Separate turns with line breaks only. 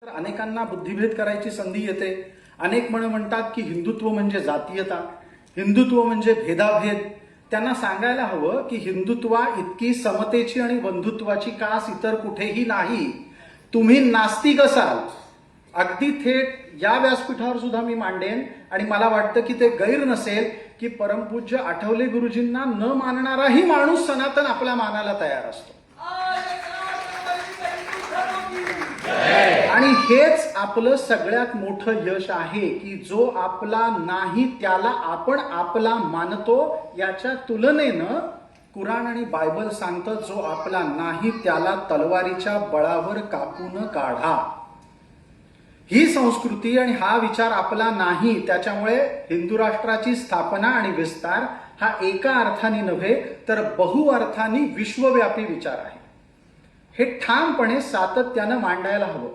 अनेकांना बुद्धिभेद करायची संधी येते. अनेक म्हणतात की हिंदुत्व म्हणजे जातीयता, हिंदुत्व म्हणजे भेदाभेद. त्यांना सांगायला हवं की हिंदुत्वा इतकी समतेची आणि बंधुत्वाची कास इतर कुठेही नाही. तुम्ही नास्तिक असाल, अगदी थेट या व्यासपीठावर सुद्धा मी मांडेन आणि मला वाटतं की ते गैर नसेल की परमपूज्य आठवले गुरुजींना न मानणाराही माणूस सनातन आपल्या मानाला तयार असतो. आणि हेच आपलं सगळ्यात मोठं यश आहे की जो आपला नाही त्याला आपण आपला मानतो. याच्या तुलनेनं कुराण आणि बायबल सांगतं जो आपला नाही त्याला तलवारीच्या बळावर कापून काढा. ही संस्कृती आणि हा विचार आपला नाही, त्याच्यामुळे हिंदू राष्ट्राची स्थापना आणि विस्तार हा एका अर्थाने नव्हे तर बहुअर्थाने विश्वव्यापी विचार आहे. हे ठामपणे सातत्यानं मांडायला हवं.